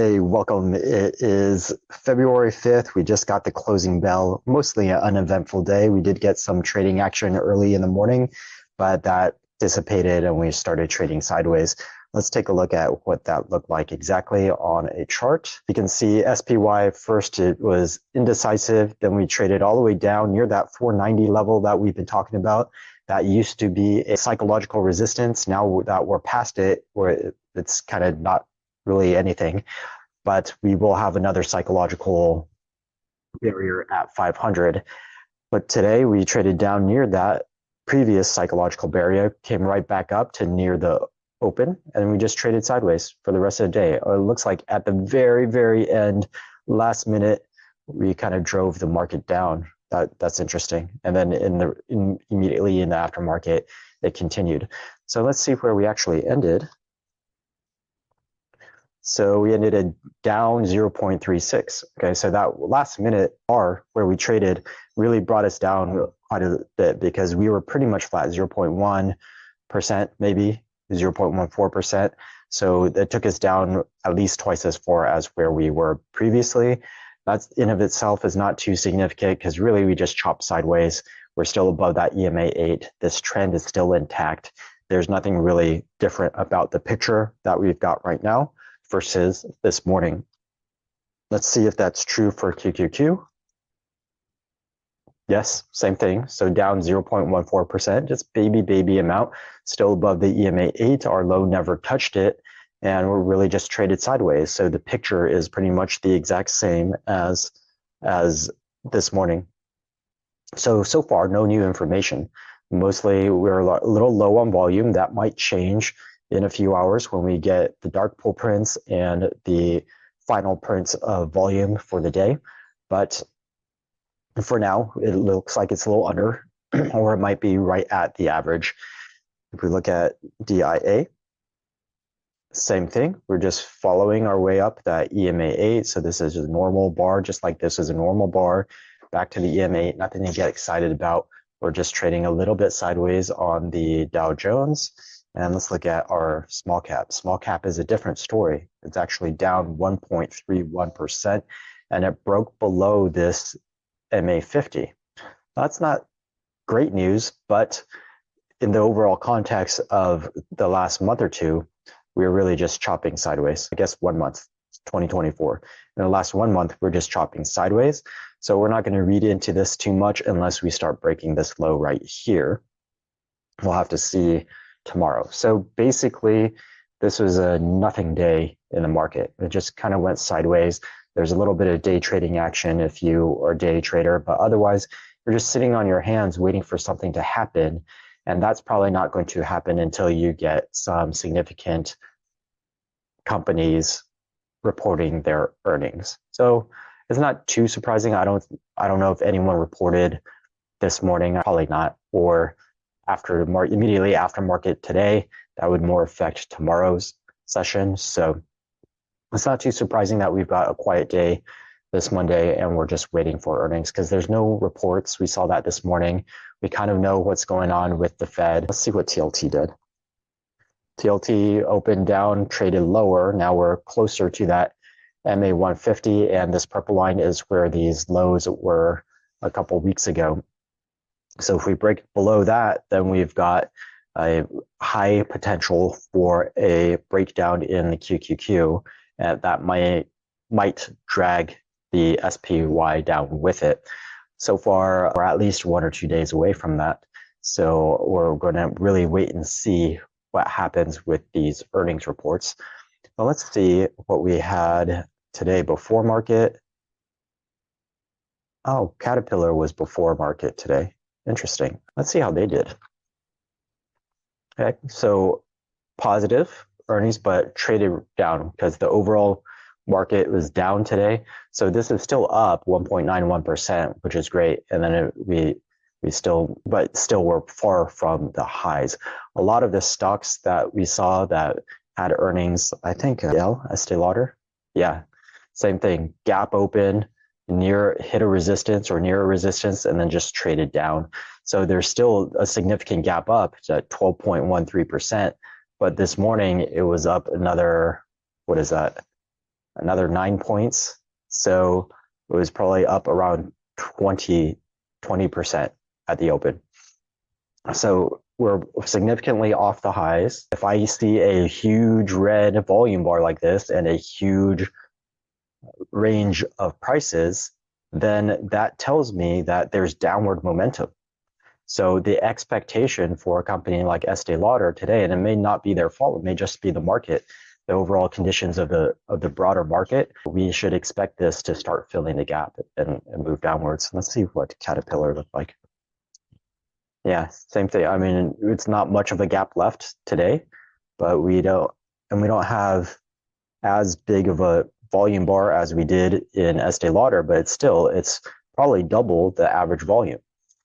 Hey, welcome. It is February 5th. We just got the closing bell, mostly an uneventful day. We did get some trading action early in the morning, but that dissipated and we started trading sideways. Let's take a look at what that looked like exactly on a chart. You can see SPY first, it was indecisive. Then we traded all the way down near that 490 level that we've been talking about. That used to be a psychological resistance. Now that we're past it, where it's kind of not really anything, but we will have another psychological barrier at 500. But today we traded down near that previous psychological barrier, came right back up to near the open, and we just traded sideways for the rest of the day. It looks like at the very, very end, last minute, we kind of drove the market down. That's interesting. And then immediately in the aftermarket, it continued. So let's see where we actually ended. So we ended at down 0.36. Okay, so that last minute bar where we traded really brought us down quite a bit because we were pretty much flat, 0.1%, maybe 0.14%. So that took us down at least twice as far as where we were previously. That in of itself is not too significant because really we just chopped sideways. We're still above that EMA 8. This trend is still intact. There's nothing really different about the picture that we've got right now versus this morning. Let's see if that's true for QQQ. Yes, same thing. So down 0.14%, just baby amount, still above the EMA 8. Our low never touched it, and we're really just traded sideways. So the picture is pretty much the exact same as this morning. So far, no new information. Mostly we're a little low on volume. That might change in a few hours when we get the dark pool prints and the final prints of volume for the day. But for now, it looks like it's a little under, or it might be right at the average. If we look at DIA, same thing. We're just following our way up that EMA 8. So this is a normal bar, just like this is a normal bar. Back to the EMA 8, nothing to get excited about. We're just trading a little bit sideways on the Dow Jones. And let's look at our small cap. Small cap is a different story. It's actually down 1.31%, and it broke below this MA50. That's not great news, but in the overall context of the last month or two, we're really just chopping sideways. I guess 1 month, 2024. In the last 1 month, we're just chopping sideways. So we're not going to read into this too much unless we start breaking this low right here. We'll have to see tomorrow. So basically, this was a nothing day in the market. It just kind of went sideways. There's a little bit of day trading action if you are a day trader, but otherwise, you're just sitting on your hands waiting for something to happen. And that's probably not going to happen until you get some significant companies reporting their earnings. So it's not too surprising. I don't know if anyone reported this morning, probably not, or immediately after market today. That would more affect tomorrow's session. So it's not too surprising that we've got a quiet day this Monday and we're just waiting for earnings because there's no reports. We saw that this morning. We kind of know what's going on with the Fed. Let's see what TLT did. TLT opened down, traded lower. Now we're closer to that MA 150, and this purple line is where these lows were a couple weeks ago. So if we break below that, then we've got a high potential for a breakdown in the QQQ, and that might drag the SPY down with it. So far, we're at least 1 or 2 days away from that. So we're going to really wait and see what happens with these earnings reports. Well, let's see what we had today before market. Oh, Caterpillar was before market today. Interesting. Let's see how they did. Okay, so positive earnings, but traded down because the overall market was down today. So this is still up 1.91%, which is great. And then we still we're far from the highs. A lot of the stocks that we saw that had earnings, I think, Estee Lauder. Yeah, same thing. Gap open, hit a resistance or near a resistance, and then just traded down. So there's still a significant gap up at 12.13%. But this morning it was up another, what is that? another 9 points. So it was probably up around 20% at the open. So we're significantly off the highs. If I see a huge red volume bar like this and a huge range of prices, then that tells me that there's downward momentum. So the expectation for a company like Estee Lauder today, and it may not be their fault, it may just be the market, the overall conditions of the broader market, we should expect this to start filling the gap and move downwards. Let's see what Caterpillar looked like. Yeah, same thing. I mean, it's not much of a gap left today, but we don't have as big of a volume bar as we did in Estee Lauder, but it's probably double the average volume.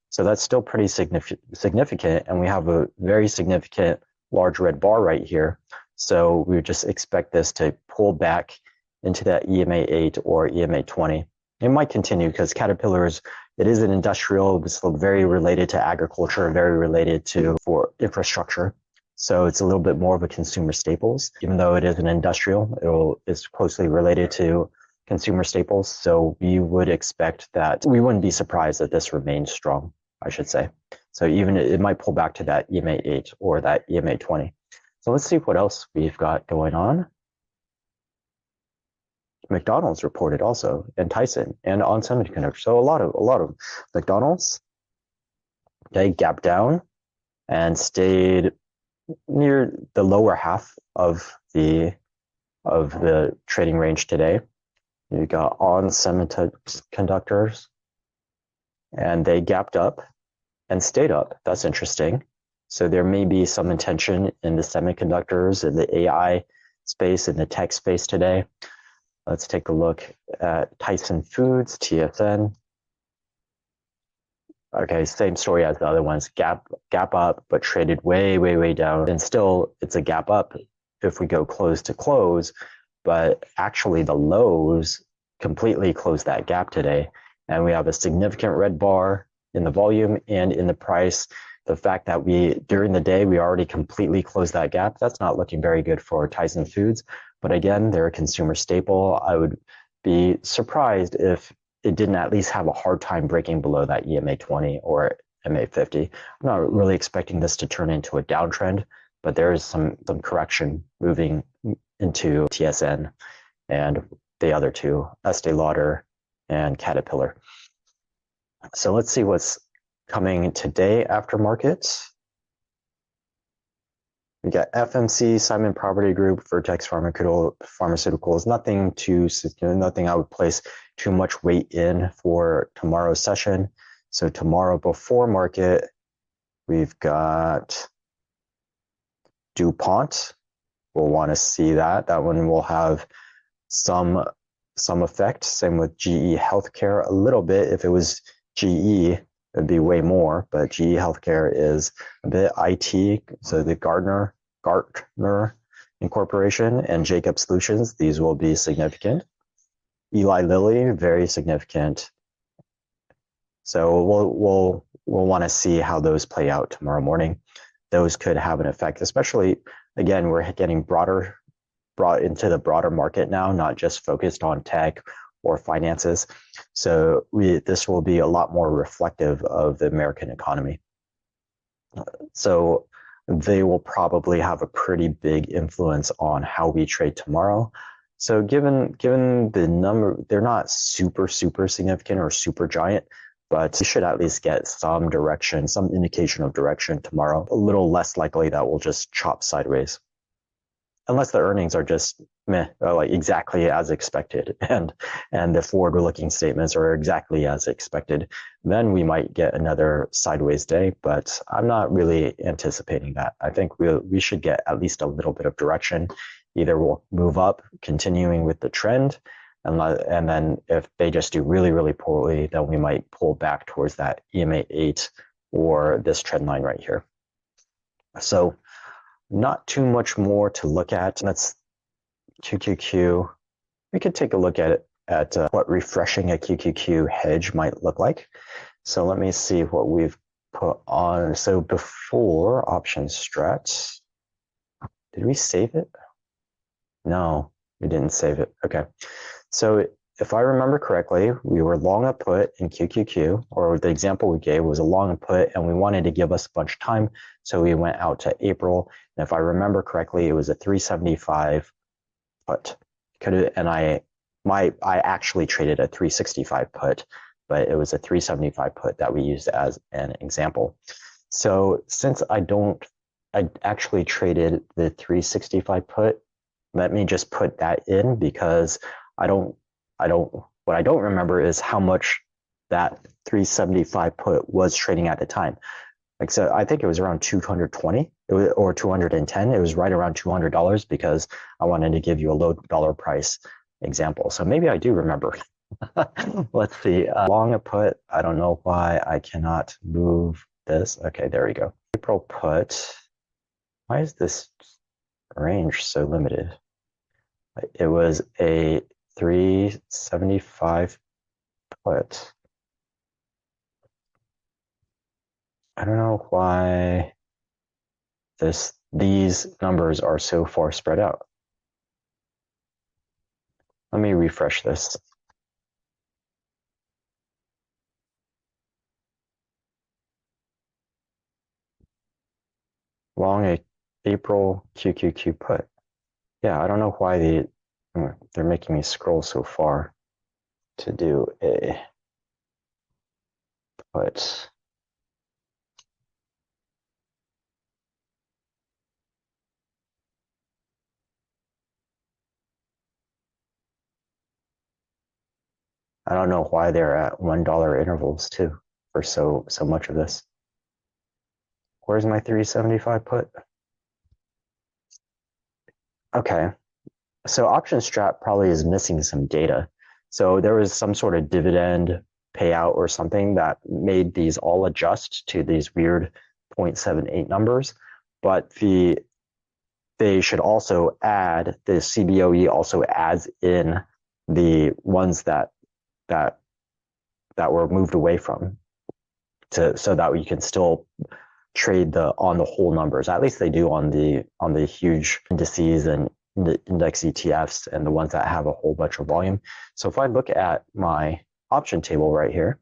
So that's still pretty significant, and we have a very significant large red bar right here. So we would just expect this to pull back into that EMA 8 or EMA 20. It might continue because Caterpillar it is an industrial, it's very related to agriculture, very related to for infrastructure. So it's a little bit more of a consumer staples, even though it is an industrial, it's closely related to consumer staples. So we would expect that we wouldn't be surprised that this remains strong, I should say. So even it might pull back to that EMA 8 or that EMA 20. So let's see what else we've got going on. McDonald's reported also, and Tyson, and On Semiconductor. So a lot of McDonald's, they gapped down and stayed near the lower half of the trading range today. You got On Semiconductors, and they gapped up and stayed up. That's interesting. So there may be some intention in the semiconductors, in the AI space, in the tech space today. Let's take a look at Tyson Foods, TSN. Okay, same story as the other ones. Gap up, but traded way down. And still, it's a gap up if we go close to close. But actually, the lows completely closed that gap today. And we have a significant red bar in the volume and in the price. The fact that during the day, we already completely closed that gap, that's not looking very good for Tyson Foods. But again, they're a consumer staple. I would be surprised if it didn't at least have a hard time breaking below that EMA 20 or EMA 50. I'm not really expecting this to turn into a downtrend, but there is some correction moving into TSN and the other two, Estee Lauder and Caterpillar. So let's see what's coming today after markets. We got FMC, Simon Property Group, Vertex Pharmaceuticals. Nothing I would place too much weight in for tomorrow's session. So tomorrow before market, we've got DuPont. We'll want to see that. That one will have some effect. Same with GE Healthcare a little bit. If it was GE, it'd be way more, but GE Healthcare is a bit IT. So the Gartner Incorporation and Jacob Solutions, these will be significant. Eli Lilly, very significant. So we'll want to see how those play out tomorrow morning. Those could have an effect, especially, again, we're getting brought into the broader market now, not just focused on tech or finances. So this will be a lot more reflective of the American economy. So they will probably have a pretty big influence on how we trade tomorrow. So given the number, they're not super significant or super giant, but we should at least get some direction, some indication of direction tomorrow. A little less likely that we'll just chop sideways, unless the earnings are just like exactly as expected, and the forward-looking statements are exactly as expected. Then we might get another sideways day, but I'm not really anticipating that. I think we should get at least a little bit of direction. Either we'll move up, continuing with the trend, and then if they just do really poorly, then we might pull back towards that EMA 8 or this trend line right here. So not too much more to look at. That's QQQ. We could take a look at what refreshing a QQQ hedge might look like. So let me see what we've put on. So before option strats, did we save it? No. We didn't save it. Okay. So if I remember correctly, we were long a put in QQQ, or the example we gave was a long a put, and we wanted to give us a bunch of time. So we went out to April. And if I remember correctly, it was a 375 put. And I actually traded a 365 put, but it was a 375 put that we used as an example. So since I actually traded the 365 put, let me just put that in because what I don't remember is how much that 375 put was trading at the time. Like, so I think it was around 220 or 210. It was right around $200 because I wanted to give you a low dollar price example. So maybe I do remember. Let's see. Long a put. I don't know why I cannot move this. Okay, there we go. April put. Why is this range so limited? It was a 375 put. I don't know why these numbers are so far spread out. Let me refresh this. Long April QQQ put. Yeah, I don't know why they're making me scroll so far to do a put. I don't know why they're at $1 intervals too for so much of this. Where's my 375 put? Okay, so option strat probably is missing some data. So there was some sort of dividend payout or something that made these all adjust to these weird 0.78 numbers, but they should also add the CBOE also adds in the ones that were moved away from so that you can still trade on the whole numbers. At least they do on the huge indices and the index ETFs and the ones that have a whole bunch of volume. So if I look at my option table right here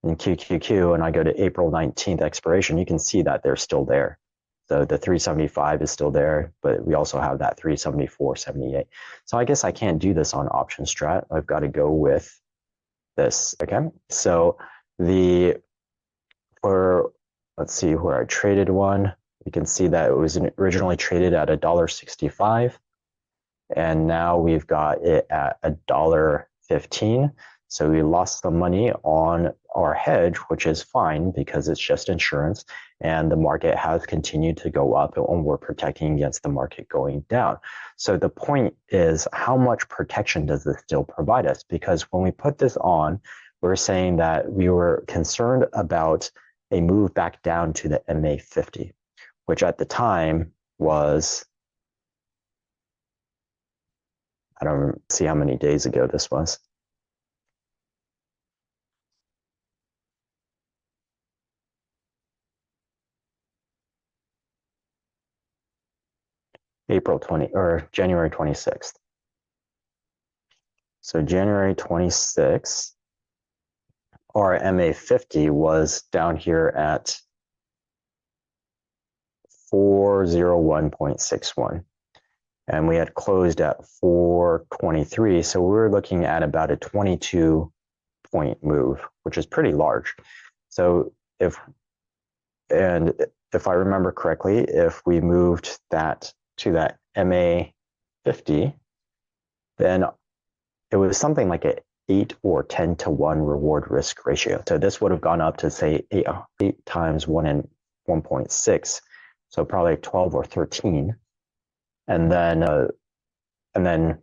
in QQQ and I go to April 19th expiration, you can see that they're still there. So the 375 is still there, but we also have that 374.78. So I guess I can't do this on option strat. I've got to go with this. Okay. So let's see where I traded one. You can see that it was originally traded at $1.65, and now we've got it at $1.15. So we lost the money on our hedge, which is fine because it's just insurance, and the market has continued to go up, and we're protecting against the market going down. So the point is, how much protection does this still provide us? Because when we put this on, we're saying that we were concerned about a move back down to the MA50, which at the time was, I don't see how many days ago this was. April 20 or January 26th. So January 26th, our MA50 was down here at 401.61. And we had closed at 423. So we were looking at about a 22-point move, which is pretty large. So if I remember correctly, if we moved that to that MA50, then it was something like an 8 or 10 to 1 reward risk ratio. So this would have gone up to say 8 times 1 and 1.6. So probably 12 or 13. And then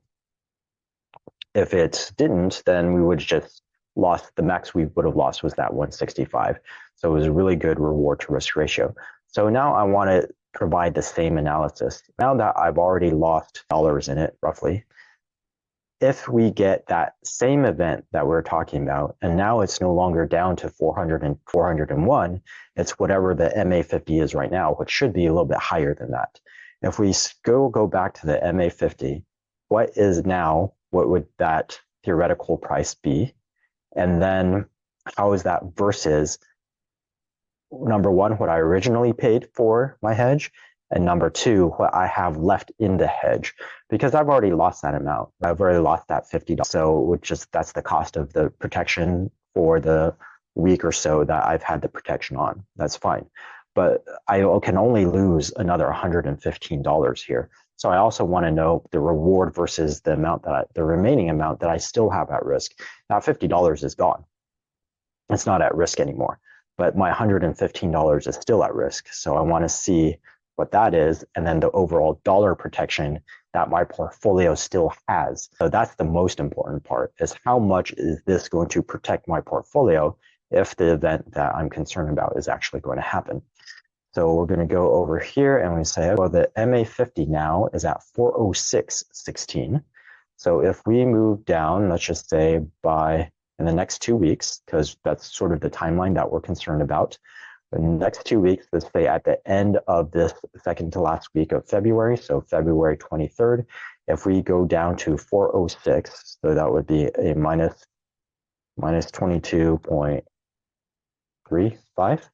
if it didn't, then we would just lost, the max we would have lost was that 165. So it was a really good reward to risk ratio. So now I want to provide the same analysis. Now that I've already lost dollars in it, roughly, if we get that same event that we're talking about, and now it's no longer down to 400 and 401, it's whatever the MA50 is right now, which should be a little bit higher than that. If we go back to the MA50 what would that theoretical price be? And then how is that versus number one, what I originally paid for my hedge, and number two, what I have left in the hedge, because I've already lost that amount. I've already lost that $50. So that's the cost of the protection for the week or so that I've had the protection on. That's fine. But I can only lose another $115 here. So I also want to know the reward versus the remaining amount that I still have at risk. Now $50 is gone. It's not at risk anymore, but my $115 is still at risk. So I want to see what that is, and then the overall dollar protection that my portfolio still has. So that's the most important part, is how much is this going to protect my portfolio if the event that I'm concerned about is actually going to happen. So we're going to go over here and we say, well, the MA50 now is at 406.16. So if we move down, let's just say in the next 2 weeks, because that's sort of the timeline that we're concerned about. The next 2 weeks, let's say at the end of this second to last week of February, so February 23rd, if we go down to 406, so that would be a minus 22.35.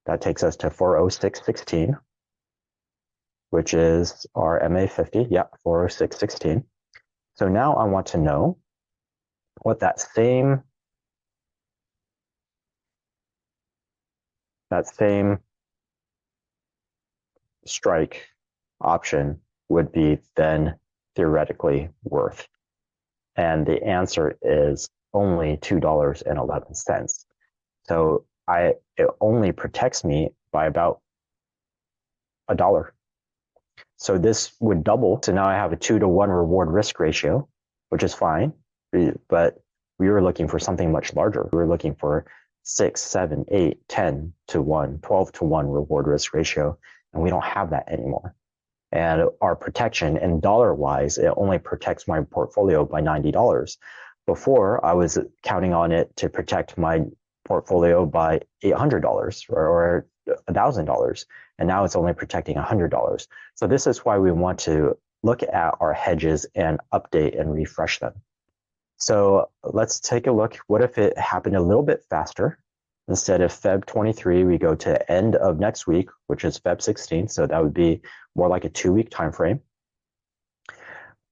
That takes us to 406.16, which is our MA50. Yeah, 406.16. So now I want to know what that same strike option would be then theoretically worth. And the answer is only $2.11. So it only protects me by about $1. So this would double. So now I have a 2-to-1 reward risk ratio, which is fine. But we were looking for something much larger. We were looking for 6, 7, 8, 10-to-1, 12-to-1 reward risk ratio. And we don't have that anymore. And our protection in dollar wise, it only protects my portfolio by $90. Before, I was counting on it to protect my portfolio by $800 or $1,000. And now it's only protecting $100. So this is why we want to look at our hedges and update and refresh them. So let's take a look. What if it happened a little bit faster? Instead of Feb 23, we go to end of next week, which is Feb 16. So that would be more like a 2-week time frame.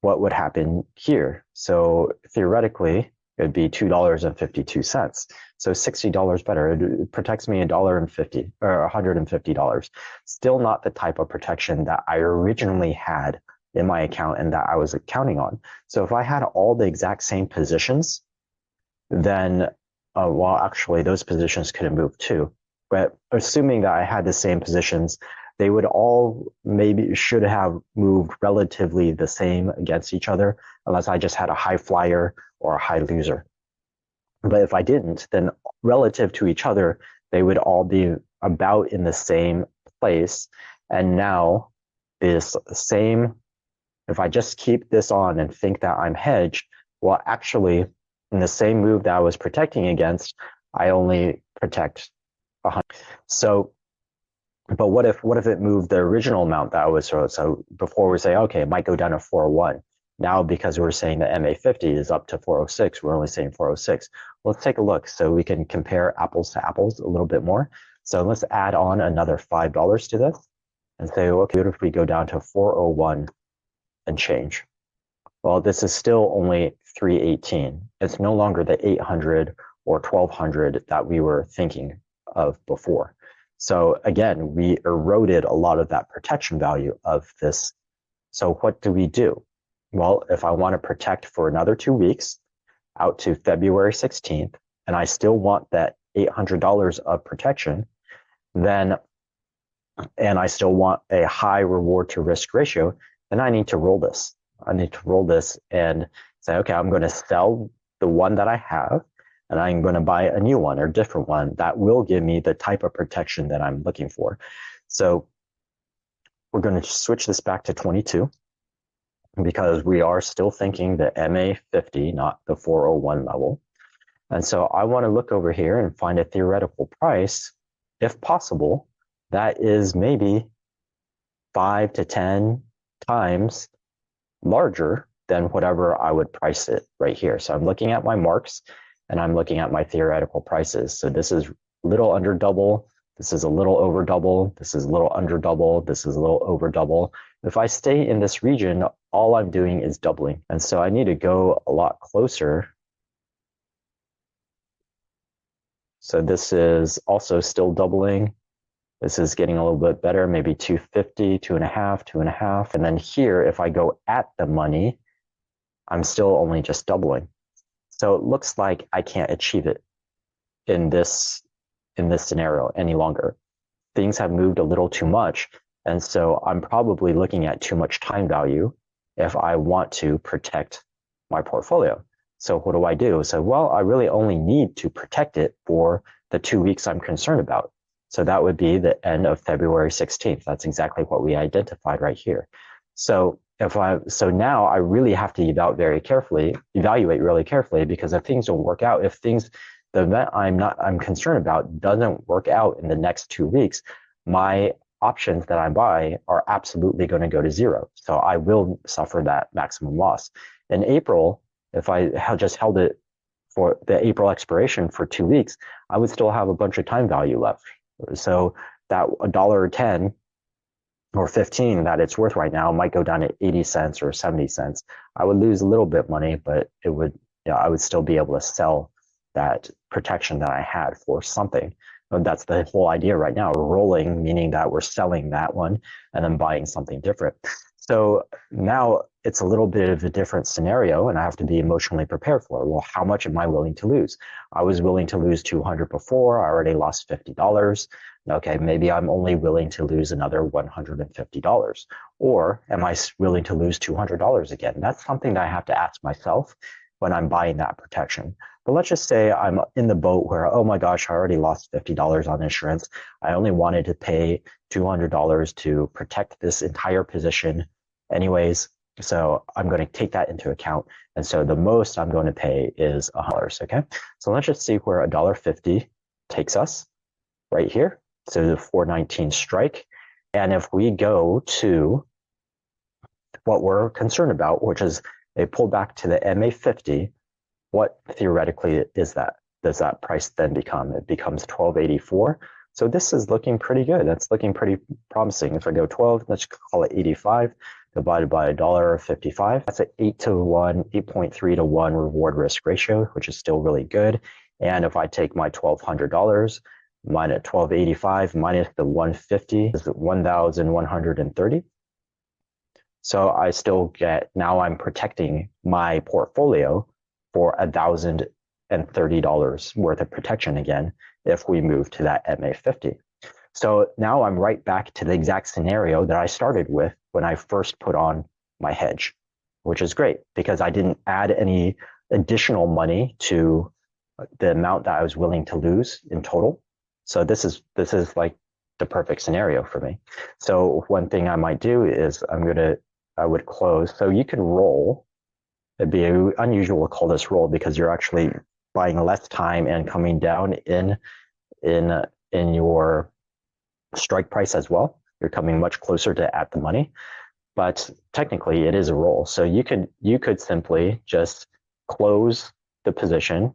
What would happen here? So theoretically, it would be $2.52. So $60 better. It protects me $1.50 or $150. Still not the type of protection that I originally had in my account and that I was counting on. So if I had all the exact same positions, then well, actually, those positions could have moved too. But assuming that I had the same positions, they would all should have moved relatively the same against each other, unless I just had a high flyer or a high loser. But if I didn't, then relative to each other, they would all be about in the same place. And now this same, if I just keep this on and think that I'm hedged, well, actually, in the same move that I was protecting against, I only protect 100. So, but what if it moved the original amount that I was, so before we say, okay, it might go down to 401. Now, because we're saying the MA50 is up to 406, we're only saying 406. Let's take a look so we can compare apples to apples a little bit more. So let's add on another $5 to this and say, okay, what if we go down to 401 and change? Well, this is still only 318. It's no longer the 800 or 1200 that we were thinking of before. So again, we eroded a lot of that protection value of this. So what do we do? Well, if I want to protect for another 2 weeks out to February 16th, and I still want that $800 of protection, then, and I still want a high reward to risk ratio, then I need to roll this. I need to roll this and say, okay, I'm going to sell the one that I have, and I'm going to buy a new one or different one that will give me the type of protection that I'm looking for. So we're going to switch this back to 22 because we are still thinking the MA50, not the 401 level. And so I want to look over here and find a theoretical price, if possible, that is maybe 5 to 10 times larger than whatever I would price it right here. So I'm looking at my marks and I'm looking at my theoretical prices. So this is a little under double. This is a little over double. This is a little under double. This is a little over double. If I stay in this region, all I'm doing is doubling. And so I need to go a lot closer. So this is also still doubling. This is getting a little bit better, maybe 250, 2.5, 2.5. And then here, if I go at the money, I'm still only just doubling. So it looks like I can't achieve it in this scenario any longer. Things have moved a little too much. And so I'm probably looking at too much time value if I want to protect my portfolio. So what do I do? So, well, I really only need to protect it for the 2 weeks I'm concerned about. So that would be the end of February 16th. That's exactly what we identified right here. So now I really have to evaluate really carefully, because if things don't work out, the event I'm concerned about doesn't work out in the next 2 weeks, my options that I buy are absolutely going to go to zero. So I will suffer that maximum loss. In April, if I had just held it for the April expiration for 2 weeks, I would still have a bunch of time value left. So that $1.10 or 15 that it's worth right now might go down to 80 cents or 70 cents. I would lose a little bit of money, but I would still be able to sell that protection that I had for something. That's the whole idea right now. Rolling, meaning that we're selling that one and then buying something different. So now it's a little bit of a different scenario, and I have to be emotionally prepared for it. Well, how much am I willing to lose? I was willing to lose $200 before. I already lost $50. Okay, maybe I'm only willing to lose another $150. Or am I willing to lose $200 again? That's something that I have to ask myself when I'm buying that protection. But let's just say I'm in the boat where, oh my gosh, I already lost $50 on insurance. I only wanted to pay $200 to protect this entire position anyways. So I'm going to take that into account. And so the most I'm going to pay is $100. Okay. So let's just see where $1.50 takes us right here. So the 419 strike. And if we go to what we're concerned about, which is a pullback to the MA50, what theoretically is that? Does that price then become? It becomes 1284. So this is looking pretty good. That's looking pretty promising. If I go 12, let's call it 85 divided by $1.55. That's an 8-to-1, 8.3 to 1 reward risk ratio, which is still really good. And if I take my $1,200 minus 1285 minus the 150 is 1,130. So I still get, now I'm protecting my portfolio for $1,030 worth of protection again if we move to that MA50. So now I'm right back to the exact scenario that I started with when I first put on my hedge, which is great because I didn't add any additional money to the amount that I was willing to lose in total. So this is like the perfect scenario for me. So one thing I might do is I would close. So you can roll. It'd be unusual to call this roll because you're actually buying less time and coming down in your strike price as well. You're coming much closer to at the money, but technically it is a roll. So you could simply just close the position,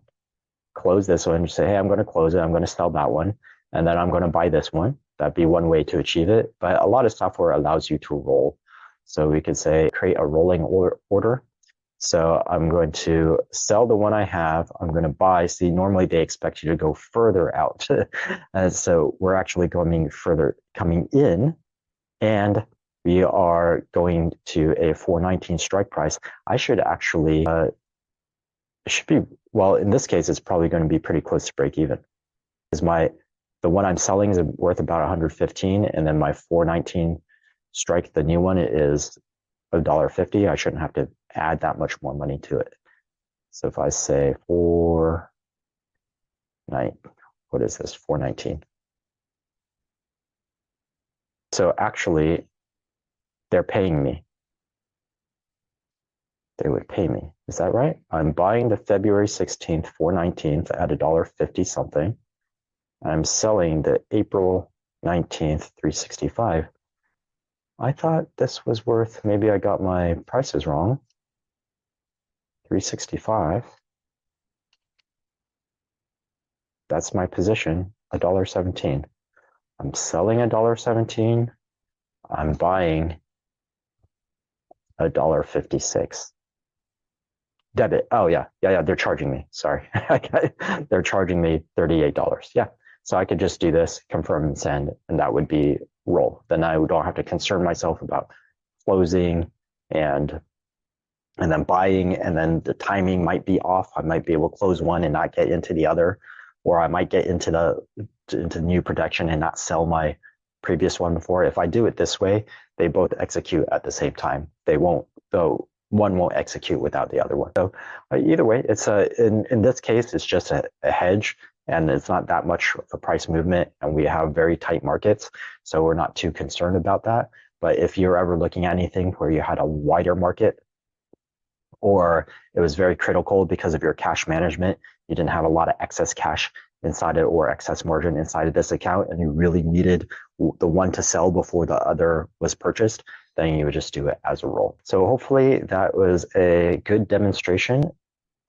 close this one, say, hey, I'm going to close it. I'm going to sell that one, and then I'm going to buy this one. That'd be one way to achieve it. But a lot of software allows you to roll. So we could say create a rolling order. So I'm going to sell the one I have. I'm going to buy. See, normally they expect you to go further out. And so we're actually coming in, and we are going to a 419 strike price. I should actually, it should be, well, in this case, it's probably going to be pretty close to break even. The one I'm selling is worth about 115, and then my 419 strike, the new one, is $1.50. I shouldn't have to add that much more money to it. So if I say what is this? 419. So actually, they're paying me. They would pay me. Is that right? I'm buying the February 16th, 419th at $1.50 something. I'm selling the April 19th, 365. I thought this was worth, maybe I got my prices wrong. 365. That's my position, $1.17. I'm selling $1.17. I'm buying $1.56. Debit. Oh yeah. They're charging me. Sorry. They're charging me $38. Yeah. So I could just do this, confirm and send, and that would be roll. Then I don't have to concern myself about closing and then buying, and then the timing might be off. I might be able to close one and not get into the other, or I might get into new protection and not sell my previous one before. If I do it this way, they both execute at the same time. They won't, though one won't execute without the other one. So either way, it's in this case, it's just a hedge, and it's not that much of a price movement, and we have very tight markets, so we're not too concerned about that. But if you're ever looking at anything where you had a wider market, or it was very critical because of your cash management, you didn't have a lot of excess cash inside it or excess margin inside of this account, and you really needed the one to sell before the other was purchased, then you would just do it as a roll. So hopefully that was a good demonstration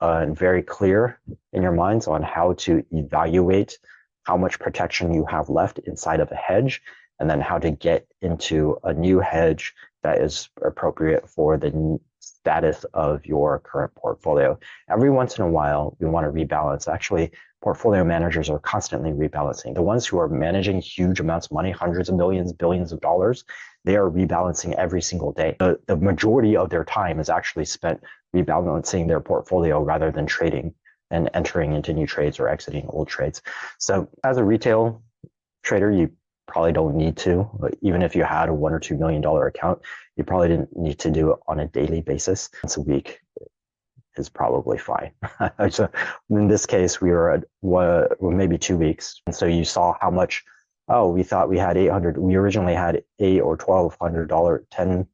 and very clear in your minds on how to evaluate how much protection you have left inside of a hedge, and then how to get into a new hedge that is appropriate for the status of your current portfolio. Every once in a while, we want to rebalance. Actually, portfolio managers are constantly rebalancing. The ones who are managing huge amounts of money, hundreds of millions, billions of dollars, they are rebalancing every single day. The majority of their time is actually spent rebalancing their portfolio rather than trading and entering into new trades or exiting old trades. So as a retail trader, you probably don't need to. Even if you had a $1 or $2 million account, you probably didn't need to do it on a daily basis. Once a week is probably fine. So in this case, we were at maybe 2 weeks. And so you saw how much, we thought we had 800. We originally had $800 or $1,200, 10,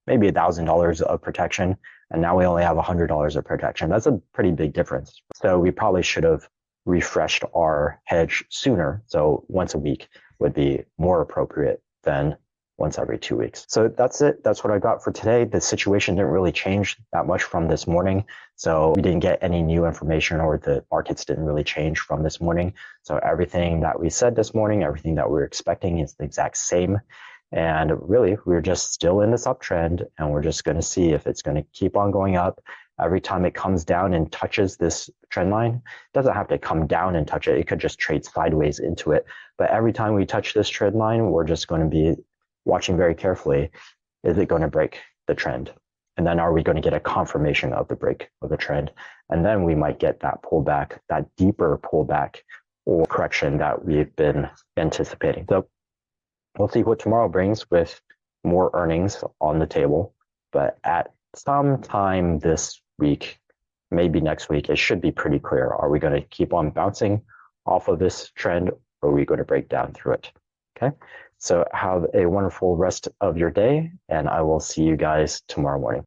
maybe $1,000 of protection. And now we only have $100 of protection. That's a pretty big difference. So we probably should have refreshed our hedge sooner. So once a week would be more appropriate than once every 2 weeks. So that's it. That's what I got for today. The situation didn't really change that much from this morning. So we didn't get any new information, or the markets didn't really change from this morning. So everything that we said this morning, everything that we're expecting is the exact same. And really, we're just still in this uptrend, and we're just going to see if it's going to keep on going up. Every time it comes down and touches this trend line, it doesn't have to come down and touch it. It could just trade sideways into it. But every time we touch this trend line, we're just going to be watching very carefully. Is it going to break the trend? And then are we going to get a confirmation of the break of the trend? And then we might get that pullback, that deeper pullback or correction that we've been anticipating. So we'll see what tomorrow brings with more earnings on the table. But at some time this week, maybe next week, it should be pretty clear. Are we going to keep on bouncing off of this trend, or are we going to break down through it? Okay. So have a wonderful rest of your day, and I will see you guys tomorrow morning.